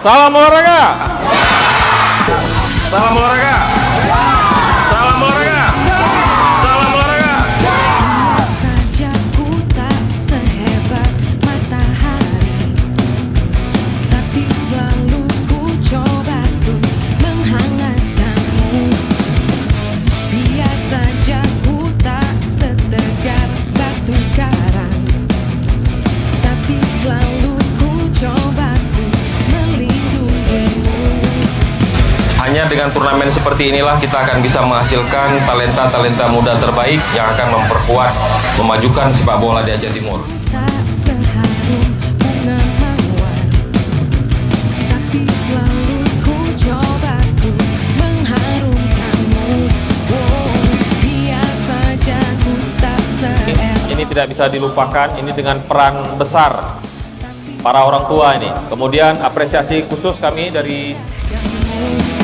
Salam olahraga. Salam olahraga. Salam olahraga. Salam olahraga. Saja ku tak sehebat matahari, tapi selalu ku coba tuh menghangatkanmu. Biar saja ku tak setegar batu karang, tapi selalu ku coba tuh melindungimu. Hanya dengan turnamen seperti inilah kita akan bisa menghasilkan talenta-talenta muda terbaik yang akan memperkuat, memajukan sepak bola di Aceh Timur. Tak seharum bunga mawar, tapi selalu ku coba tuh mengharumkanmu. Oh, biar saja ku tak Ini tidak bisa dilupakan, ini dengan peran besar para orang tua ini. Kemudian apresiasi khusus kami dari seerti